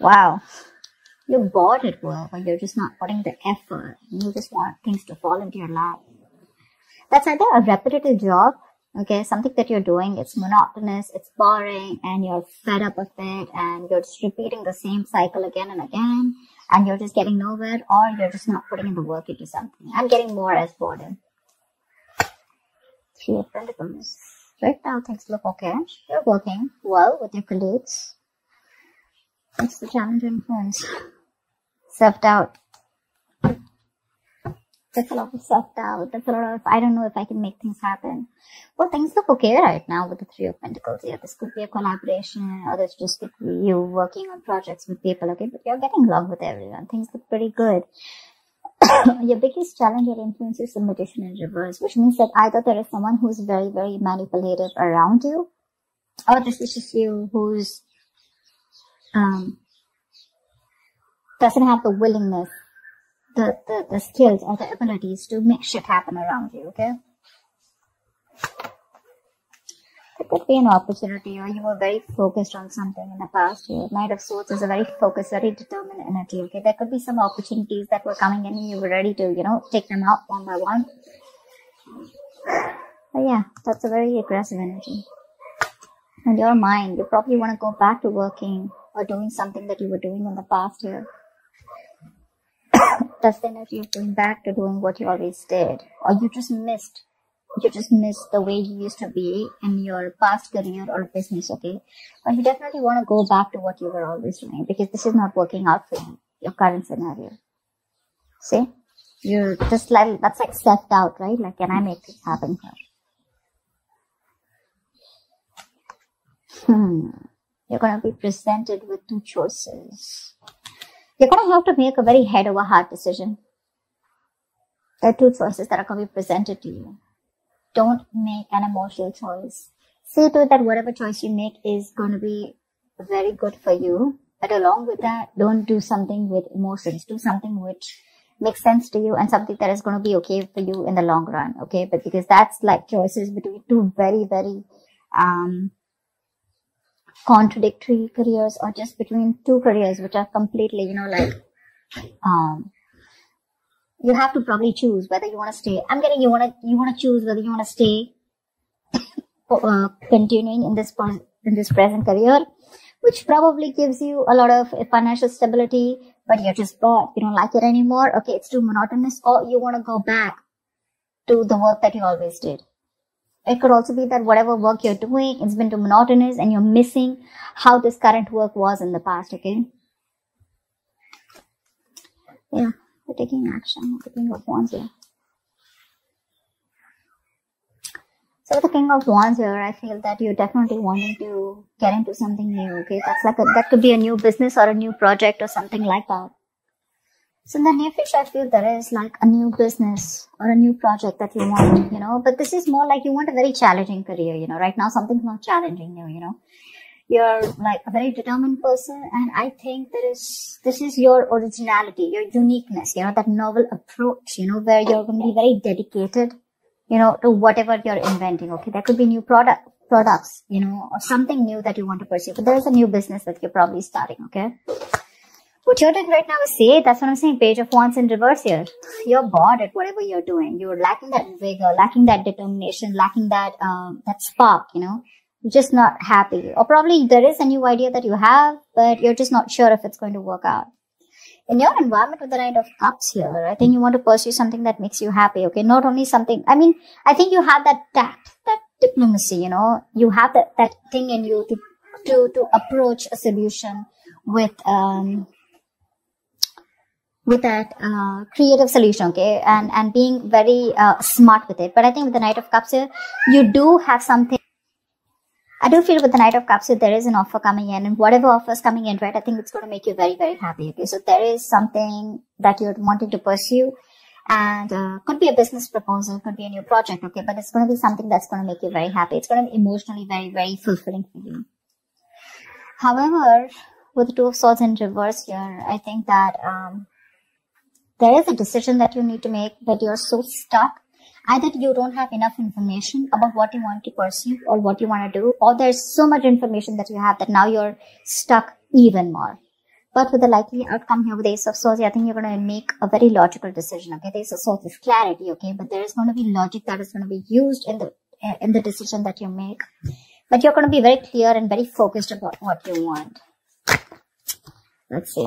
Wow. You're bored at work, or you're just not putting the effort. You just want things to fall into your lap. That's either a repetitive job, okay, something that you're doing, it's monotonous, it's boring, and you're fed up with it, and you're just repeating the same cycle again and again, and you're just getting nowhere, or you're just not putting in the work into something. I'm getting more as boredom. Three of Pentacles. Right now, things look okay. You're working well with your colleagues. That's the challenge and influence. Self-doubt. That's a lot of self-doubt. That's a lot of, I don't know if I can make things happen. Well, things look okay right now with the Three of Pentacles. Yeah, this could be a collaboration, or this just could be you working on projects with people, okay? But you're getting along with everyone. Things look pretty good. Your biggest challenge or influence is the Magician in reverse, which means that either there is someone who's very, very manipulative around you, or this is just you who's doesn't have the willingness, the skills or the abilities to make shit happen around you, okay? It could be an opportunity, or you were very focused on something in the past year. Knight of Swords is a very focused, very determined energy, okay? There could be some opportunities that were coming in and you were ready to, take them out one by one. But yeah, that's a very aggressive energy. And your mind, you probably want to go back to working or doing something that you were doing in the past year. That's the energy of going back to doing what you always did. Or you just missed the way you used to be in your past career or business, okay? But you definitely want to go back to what you were always doing, because this is not working out for you, your current scenario. See? You're just like, that's like self-doubt, right? Like, can I make this happen here? You're going to be presented with two choices. You're going to have to make a very head-over-heart decision. There are two choices that are going to be presented to you. Don't make an emotional choice. See to it that whatever choice you make is going to be very good for you. But along with that, don't do something with emotions. Do something which makes sense to you and something that is going to be okay for you in the long run. Okay, but because that's like choices between two very, very contradictory careers, or just between two careers which are completely, you have to probably choose whether you want to stay. I'm getting you want to choose whether you want to stay continuing in this present career, which probably gives you a lot of financial stability, but you're just bored. You don't like it anymore. Okay, it's too monotonous, or you want to go back to the work that you always did. It could also be that whatever work you're doing, it's been too monotonous and you're missing how this current work was in the past, okay? Yeah, we're taking action. The King of Wands here. So with the King of Wands here, I feel that you're definitely wanting to get into something new, okay? That's like that could be a new business or a new project or something like that. So in the near future, I feel there is like a new business or a new project that you want, but this is more like you want a very challenging career, right now something's not challenging you, You're like a very determined person, and I think this is your originality, your uniqueness, that novel approach, where you're going to be very dedicated, to whatever you're inventing, okay? There could be new products, or something new that you want to pursue, but there's a new business that you're probably starting, okay? What you're doing right now is say, that's what I'm saying, Page of Wands in reverse here. You're bored at whatever you're doing. You're lacking that vigor, lacking that determination, lacking that spark, You're just not happy. Or probably there is a new idea that you have, but you're just not sure if it's going to work out. In your environment with the Knight of Cups here, I think you want to pursue something that makes you happy, okay? Not only something, I think you have that tact, that diplomacy, You have that thing in you to approach a solution with that creative solution, okay, and being very smart with it. But I think with the Knight of Cups here, you do have something. I do feel with the Knight of Cups here, there is an offer coming in, and whatever offer is coming in, right, I think it's going to make you very, very happy, okay? So there is something that you're wanting to pursue, and could be a business proposal, could be a new project, okay, but it's going to be something that's going to make you very happy. It's going to be emotionally very, very fulfilling for you. However, with the Two of Swords in reverse here, I think that there is a decision that you need to make, but you're so stuck. Either you don't have enough information about what you want to pursue or what you want to do, or there's so much information that you have that now you're stuck even more. But with the likely outcome here with the Ace of Swords, I think you're going to make a very logical decision, okay? The Ace of Swords is clarity, okay? But there is going to be logic that is going to be used in the decision that you make. But you're going to be very clear and very focused about what you want. Let's see.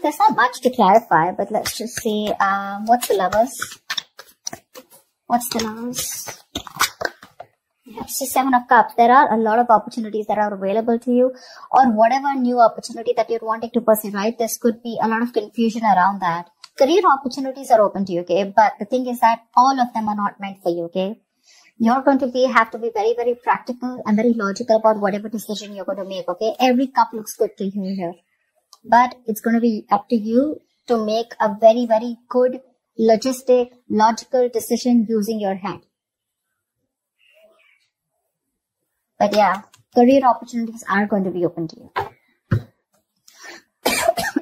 There's not much to clarify, but let's just see. What's the Lovers? What's the Lovers? It's the Seven of Cups. There are a lot of opportunities that are available to you, or whatever new opportunity that you're wanting to pursue, right? There could be a lot of confusion around that. Career opportunities are open to you, okay? But the thing is that all of them are not meant for you, okay? You're going to have to be very, very practical and very logical about whatever decision you're going to make, okay? Every cup looks good to you here. But it's going to be up to you to make a very, very good, logical decision using your head. But yeah, career opportunities are going to be open to you.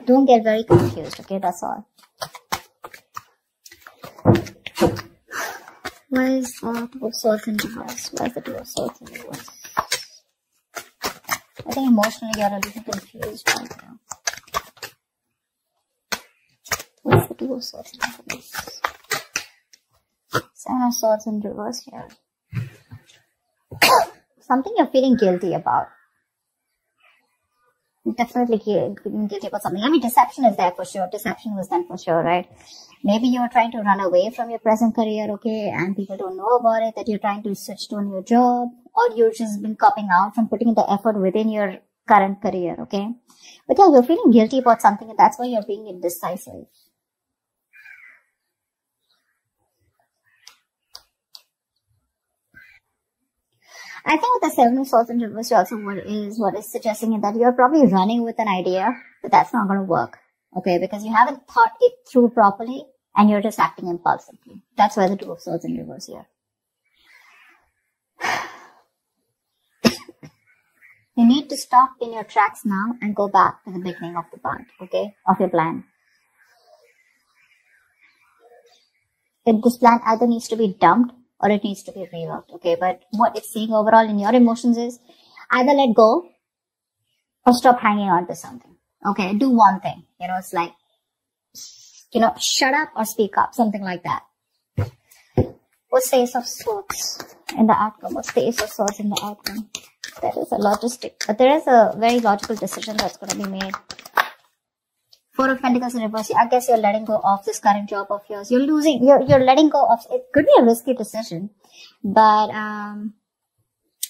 Don't get very confused, okay? That's all. Why is the Two of Swords in reverse? Why is the Two of Swords in reverse? I think emotionally you're a little confused right now. What's the Two of Swords in reverse? Seven of Swords in reverse here. Something you're feeling guilty about. Definitely feeling guilty about something. I mean, deception is there for sure. Deception was done for sure, right? Maybe you're trying to run away from your present career, okay? And people don't know about it, that you're trying to switch to a new job. Or you've just been copping out from putting the effort within your current career, okay? But yeah, you're feeling guilty about something, and that's why you're being indecisive. I think with the Seven of Swords in reverse, also what is suggesting that you're probably running with an idea, but that's not going to work, okay? Because you haven't thought it through properly, and you're just acting impulsively. That's why the Two of Swords in reverse here. You need to stop in your tracks now and go back to the beginning of the part, okay? Of your plan. This plan either needs to be dumped or it needs to be reworked, okay? But what it's saying overall in your emotions is either let go or stop hanging on to something, okay? Do one thing, it's like, shut up or speak up, something like that. What's the Ace of Swords in the outcome? What's the Ace of Swords in the outcome? There is a very logical decision that's going to be made. Four of Pentacles in reverse. I guess you're letting go of this current job of yours. You're letting go of, it could be a risky decision, but I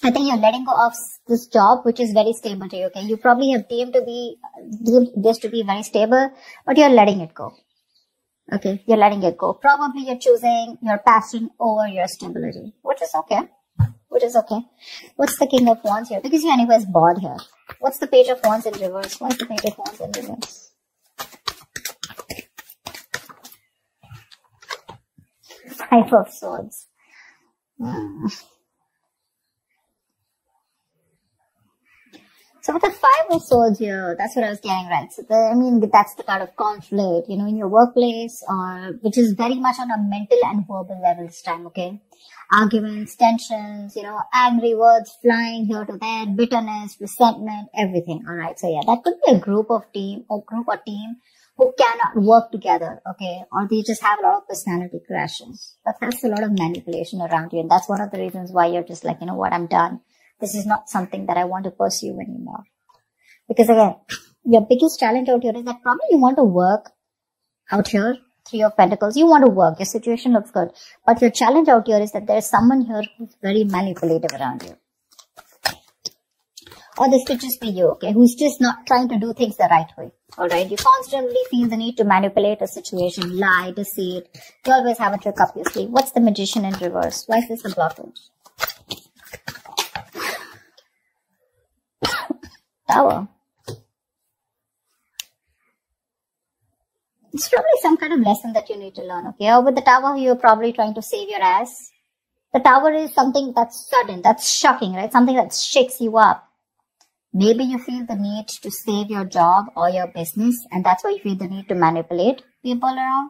think you're letting go of this job, which is very stable to you, okay? You probably have deemed this to be very stable, but you're letting it go. Okay, you're letting it go. Probably you're choosing your passion over your stability, which is okay. What's the King of Wands here? Because you're anyways bored here. What's the Page of Wands in reverse? What's the Page of Wands in reverse? Five of Swords. So with the Five of Swords here, that's what I was getting, right? So that's the kind of conflict, in your workplace, which is very much on a mental and verbal level this time, okay? Arguments, tensions, angry words flying here to there, bitterness, resentment, everything, alright? So yeah, that could be a group or team who cannot work together, okay? Or they just have a lot of personality crashes. But that's a lot of manipulation around you. And that's one of the reasons why you're just like, what, I'm done. This is not something that I want to pursue anymore. Because again, your biggest challenge out here is that probably you want to work out here. Three of Pentacles. You want to work. Your situation looks good. But your challenge out here is that there's someone here who's very manipulative around you. Or this could just be you, okay? Who's just not trying to do things the right way. Alright? You constantly feel the need to manipulate a situation, lie, deceit. You always have a trick up your sleeve. What's the Magician in reverse? Why is this a blockage? Tower. It's probably some kind of lesson that you need to learn, okay? Or with the Tower, you're probably trying to save your ass. The Tower is something that's sudden, that's shocking, right? Something that shakes you up. Maybe you feel the need to save your job or your business, and that's why you feel the need to manipulate people around.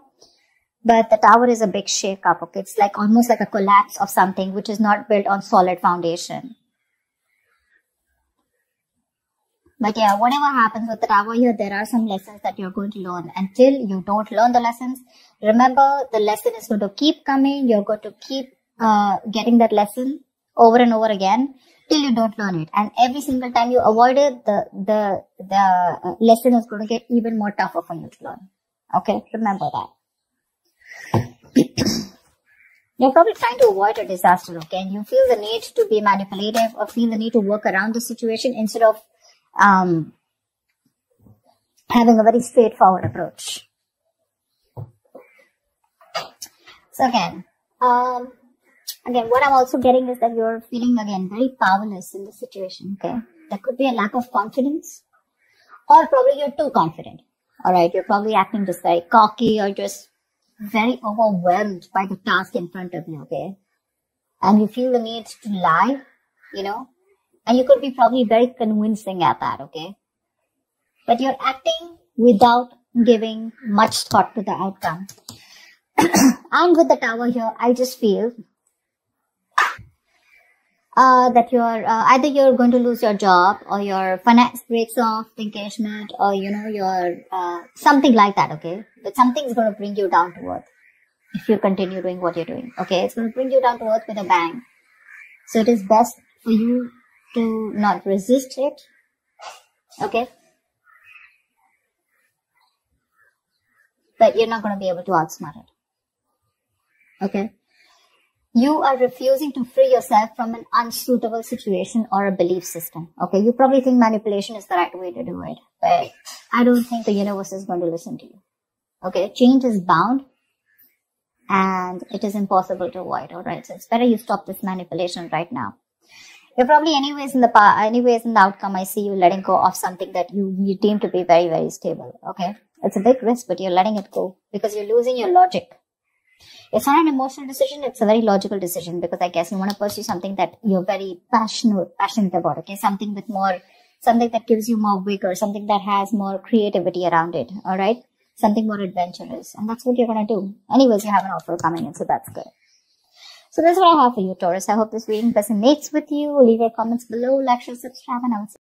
But the Tower is a big shake-up, okay? It's like almost like a collapse of something which is not built on solid foundation. But yeah, whatever happens with the Tower here, there are some lessons that you're going to learn. Until you don't learn the lessons, remember the lesson is going to keep coming. You're going to keep getting that lesson over and over again till you don't learn it. And every single time you avoid it, the lesson is going to get even more tougher for you to learn. Okay, remember that. You're probably trying to avoid a disaster, okay? And you feel the need to be manipulative or feel the need to work around the situation instead of having a very straightforward approach. So again, what I'm also getting is that you're feeling again very powerless in the situation, okay? There could be a lack of confidence, or probably you're too confident. Alright, you're probably acting just very cocky or just very overwhelmed by the task in front of you, okay? And you feel the need to lie, you know? And you could be probably very convincing at that, okay? But you're acting without giving much thought to the outcome. And with the Tower here, I just feel that you're either you're going to lose your job, or your finance breaks off, the engagement, or your something like that, okay? But something's going to bring you down to earth if you continue doing what you're doing, okay? It's going to bring you down to earth with a bang. So it is best for you to not resist it, okay? But you're not going to be able to outsmart it, okay? You are refusing to free yourself from an unsuitable situation or a belief system, okay? You probably think manipulation is the right way to do it, but I don't think the universe is going to listen to you, okay? Change is bound, and it is impossible to avoid, alright? So it's better you stop this manipulation right now. You're probably anyways in the outcome, I see you letting go of something that you deem to be very, very stable, okay? It's a big risk, but you're letting it go because you're losing your logic. It's not an emotional decision, it's a very logical decision, because I guess you want to pursue something that you're very passionate about, okay? Something that gives you more vigor, something that has more creativity around it, alright? Something more adventurous, and that's what you're going to do. Anyways, you have an offer coming in, so that's good. So that's what I have for you, Taurus. I hope this reading resonates with you. Leave your comments below, like, share, subscribe, and I will see you.